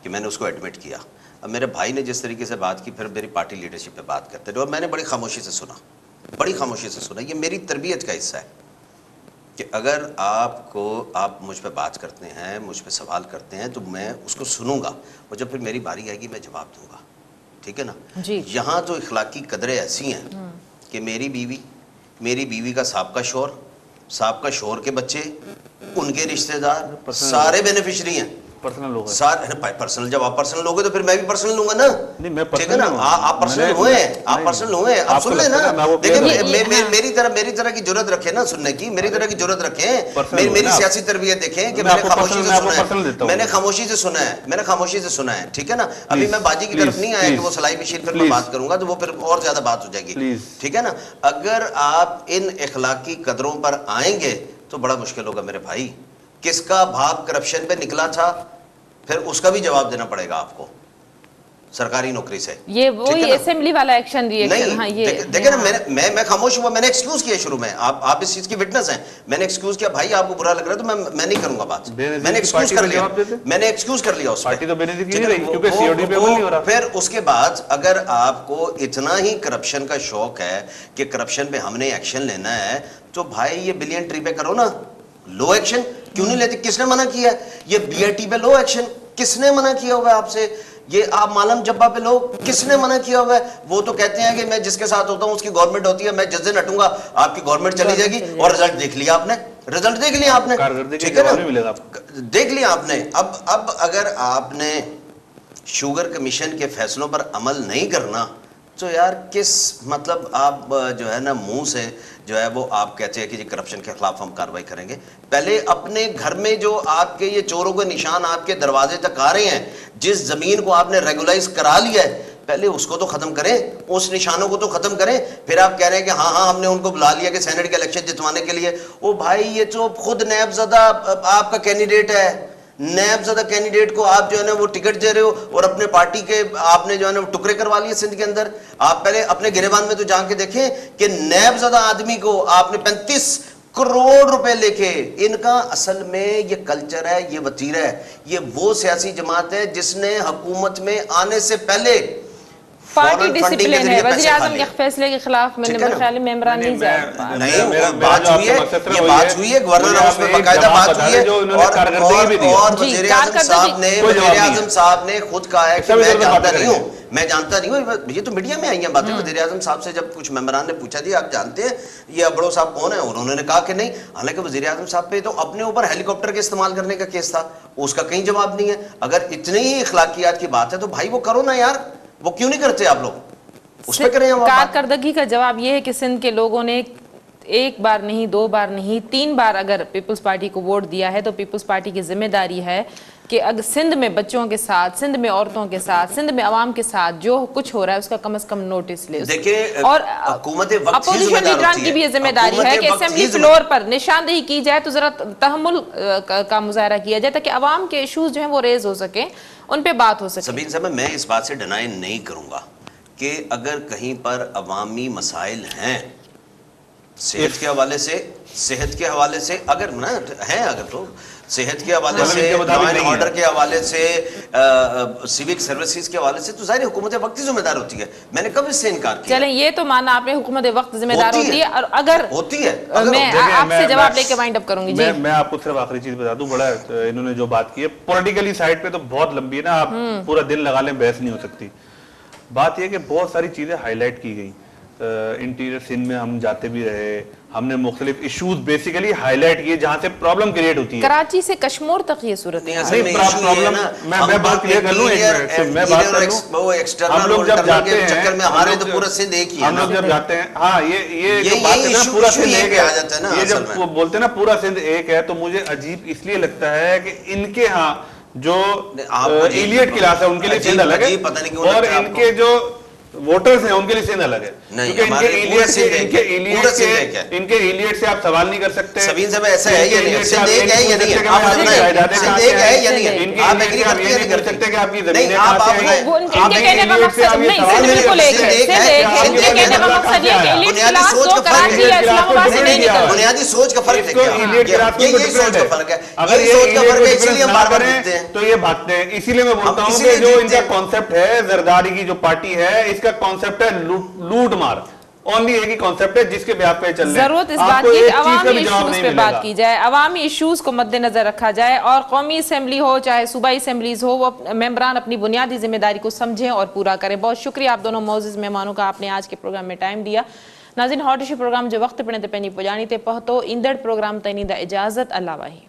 کہ میں نے اس کو ایڈمٹ کیا. اب میرے بھائی نے جس طریقے سے بات کی پھر میری پارٹی لیڈرشپ پہ بات کرتے رہے اور میں نے بڑی خاموشی سے سنا. یہ میری تربیت کا حصہ ہے کہ اگر آپ مجھ پہ بات کرتے ہیں, مجھ پہ سوال کرتے ہیں تو میں اس کو سنوں گا اور جب پھر میری باری آئے گی میں جواب دوں گا. ٹھیک ہے نا جی. یہاں تو اخلاقی قدریں ایسی ہیں کہ میری بیوی کا سابقہ شوہر کے بچے, ان کے رشتہ دار سارے بینیفیشری ہیں. پرسنل جب آپ پرسنل لوگے تو پھر میں بھی پرسنل لوں گا نا. ٹھیک ہے نا, آپ پرسنل ہوئے آپ سن لیں نا. دیکھیں میری طرح کی جرات رکھیں نا سننے کی, میری طرح کی جرات رکھیں. میری سیاسی تربیت دیکھیں کہ میں نے خاموشی سے سنا ہے. ٹھیک ہے نا, ابھی میں باجی کی طرف نہیں آیا کہ وہ سلائی مشین پھر میں بات کروں گا تو وہ پھر اور زیادہ بات ہو جائے گی. ٹھیک ہے نا, اگر آپ ان اخلاقی قدروں پر آئیں گے تو بڑا مشکل ہوگا میرے بھائی. کس کا بھاگ کرپشن پہ نکلا تھا پھر اس کا بھی جواب دینا پڑے گا آپ کو سرکاری نوکری سے. یہ وہی اسمبلی والا ایکشن دیکھیں نا, میں خاموش ہوا, میں نے ایکسکیوز کیا شروع میں, آپ اس چیز کی وٹنس ہیں. میں نے ایکسکیوز کیا, بھائی آپ کو برا لگ رہا ہے تو میں نہیں کروں گا بات. میں نے ایکسکیوز کر لیا اس پہ. پھر اس کے بعد اگر آپ کو اتنا ہی کرپشن کا شوق ہے کہ کرپشن پہ ہم نے ایکشن لینا ہے تو بھائی یہ بلین ٹری پہ کرو نا لو ایکشن. کیوں نہیں لیتے؟ کس نے منع کیا ہے؟ یہ بی آئی ٹی پہ لو ایکشن کس نے منع کیا ہوا ہے آپ سے؟ یہ آپ مالم جبا پہ لو کس نے منع کیا ہوا ہے؟ وہ تو کہتے ہیں کہ میں جس کے ساتھ ہوتا ہوں اس کی گورنمنٹ ہوتی ہے, میں جس دن ہٹوں گا آپ کی گورنمنٹ چلی جائے گی. اور رزلٹ دیکھ لیا آپ نے, ٹھیک ہے نا, دیکھ لیا آپ نے. اب اگر آپ نے شوگر کمیشن کے فیصلوں پر عمل نہیں کرنا تو یار کس مطلب آپ جو ہے نا منہ سے جو ہے وہ آپ کہتے ہیں کہ یہ کرپشن کے خلاف ہم کارروائی کریں گے. پہلے اپنے گھر میں جو آپ کے یہ چوروں کے نشان آپ کے دروازے تک آ رہے ہیں, جس زمین کو آپ نے ریگولائز کرا لیا ہے پہلے اس کو تو ختم کریں, اس نشانوں کو تو ختم کریں. پھر آپ کہہ رہے ہیں کہ ہاں ہم نے ان کو بلا لیا کہ سینٹ کے الیکشن جتوانے کے لیے. او بھائی یہ تو خود نیب زدہ آپ کا کینڈیڈیٹ ہے, نیب زدہ کینڈیڈیٹ کو آپ جو ہے نا وہ ٹکٹ دے رہے ہو اور اپنے پارٹی کے آپ نے جو ہے نا ٹکڑے کروا لیے سندھ کے اندر. آپ پہلے اپنے گریبان میں تو جا کے دیکھیں کہ نیب زدہ آدمی کو آپ نے 35 کروڑ روپے لے کے, ان کا اصل میں یہ کلچر ہے, یہ وتیرہ ہے, یہ وہ سیاسی جماعت ہے جس نے حکومت میں آنے سے پہلے پارٹی ڈسپلن ہے. وزیر اعظم کے فیصلے کے خلاف میں نے میرے خیال میں ممبران نہیں جائے. نہیں بات ہوئی ہے, یہ بات ہوئی ہے, گورنر ہاؤس میں باقاعدہ بات ہوئی ہے اور وزیر اعظم صاحب نے خود کہا ہے کہ میں جانتا نہیں ہوں. یہ تو میڈیا میں آئی ہیں باتیں. وزیر اعظم صاحب سے جب کچھ ممبران نے پوچھا جی آپ جانتے ہیں یہ ابڑو صاحب کون ہیں, اور انہوں نے کہا کہ نہیں. حالانکہ وزیر اعظم صاحب پہ تو اپنے اوپر ہیلی کاپٹر کے استعمال کرنے کا کیس تھا, اس کا کہیں جواب نہیں ہے. اگر اتنی ہی اخلاقیات کی بات ہے تو بھائی وہ کرو نا یار, وہ کیوں نہیں کرتے آپ لوگ, اس پہ کریں. کارکردگی کا جواب یہ ہے کہ سندھ کے لوگوں نے ایک بار نہیں, 2 بار نہیں, 3 بار اگر پیپلز پارٹی کو ووٹ دیا ہے تو پیپلز پارٹی کی ذمہ داری ہے کہ اگر سندھ میں بچوں کے ساتھ, سندھ میں عورتوں کے ساتھ, سندھ میں عوام کے ساتھ جو کچھ ہو رہا ہے اس کا کم از کم نوٹس لے. اور اپوزیشن لیڈران کی بھی یہ ذمہ داری ہے کہ اسمبلی فلور پر نشاندہی کی جائے تو ذرا تحمل کا مظاہرہ کیا جائے تاکہ عوام کے ایشوز جو ہیں وہ ریز ہو سکیں, ان پہ بات ہو سکے. سبین صاحب میں اس بات سے ڈینائی نہیں کروں گا کہ اگر کہیں پر عوامی مسائل ہیں صحت کے حوالے سے اگر ہیں, اگر تو صحت کے حوالے سے, لا اینڈ آرڈر کے حوالے سے, سیوک سروسز کے حوالے سے, تو ظاہر حکومت وقت ذمہ دار ہوتی ہے. میں نے کب اس سے انکار کیا؟ چلیں یہ تو مانا آپ نے حکومت وقت ذمہ دار ہوتی ہے, اور اگر ہوتی ہے میں آپ سے جواب لے کے وائنڈ اپ کروں گی. جی میں آپ کو صرف آخری چیز بتا دوں, بڑا انہوں نے جو بات کی ہے پولیٹیکلی سائڈ پہ تو بہت لمبی ہے نا, آپ پورا دن لگا لیں بحث نہیں ہو سکتی. بات یہ کہ بہت ساری چیزیں ہائی لائٹ کی گئی. इंटीरियर सिंध में हम जाते भी रहे, हमने मुख्तलिफ इश्यूज बेसिकली हाईलाइट किए जहाँ से प्रॉब्लम क्रिएट होती है। कराची से कश्मीर तक ये सूरत है। प्रॉब्लम मैं बात क्लियर कर लूँ, मैं बात कर लूँ। हम लोग जब जाते हैं चक्कर में हमारे तो पूरा सिंध एक ही है, हम लोग जब जाते हैं, हाँ ये जो बात है ना पूरा सिंध एक है, ये जब बोलते हैं ना पूरा सिंध एक है, तो मुझे अजीब इसलिए लगता है कि इनके यहाँ जो इलियट क्लास है उनके लिए सिंध अलग है, और इनके जो वोटर्स हैं उनके लिए सिंध अलग है, क्योंकि इनके इलियट से आप सवाल नहीं कर सकते। सबीन साहब ऐसा है या नहीं? सिंध एक है या नहीं है? आप सिंध एक है या नहीं है? आप एग्री कर सकते हैं कि आपकी जमीनें कहां से आई? इनके कहने का मकसद नहीं, सिंध बिल्कुल एक है। इनके कहने का मकसद ये है कि एलिट क्लास जो कराची या इस्लामाबाद से नहीं निकल, बुनियादी सोच का फर्क है क्या? इलिट क्लास को डिफरेंट है। अगर ये सोच का फर्क है, इसलिए हम बार-बार देखते हैं तो ये भागते हैं। इसीलिए मैं बोलता हूं कि जो इनका कॉन्सेप्ट है, जरदारी की जो पार्टी है, इसका कॉन्सेप्ट है लूट मार, ओनली एक ही कॉन्सेप्ट है जिसके ब्याह पे चल रहे हैं। जरूरत इस बात की अवामी इश्यूज पे बात की जाए, अवामी इश्यूज को मद्देनजर रखा जाए, और कौमी असेंबली हो चाहे सूबाई असेंबलीज हो, वो मेंबरान अपनी बुनियादी जिम्मेदारी को समझें और पूरा करें। बहुत शुक्रिया आप दोनों मौजूद मेहमानों का, आपने आज के प्रोग्राम में टाइम दिया। नाज़रीन, हॉट इशू प्रोग्राम जो वक्त पिणे ते पंहिंजी पुॼाणी ते पहुतो, ईंदड़ प्रोग्राम ताईं ॾींदा इजाज़त। अल्लाह वाही।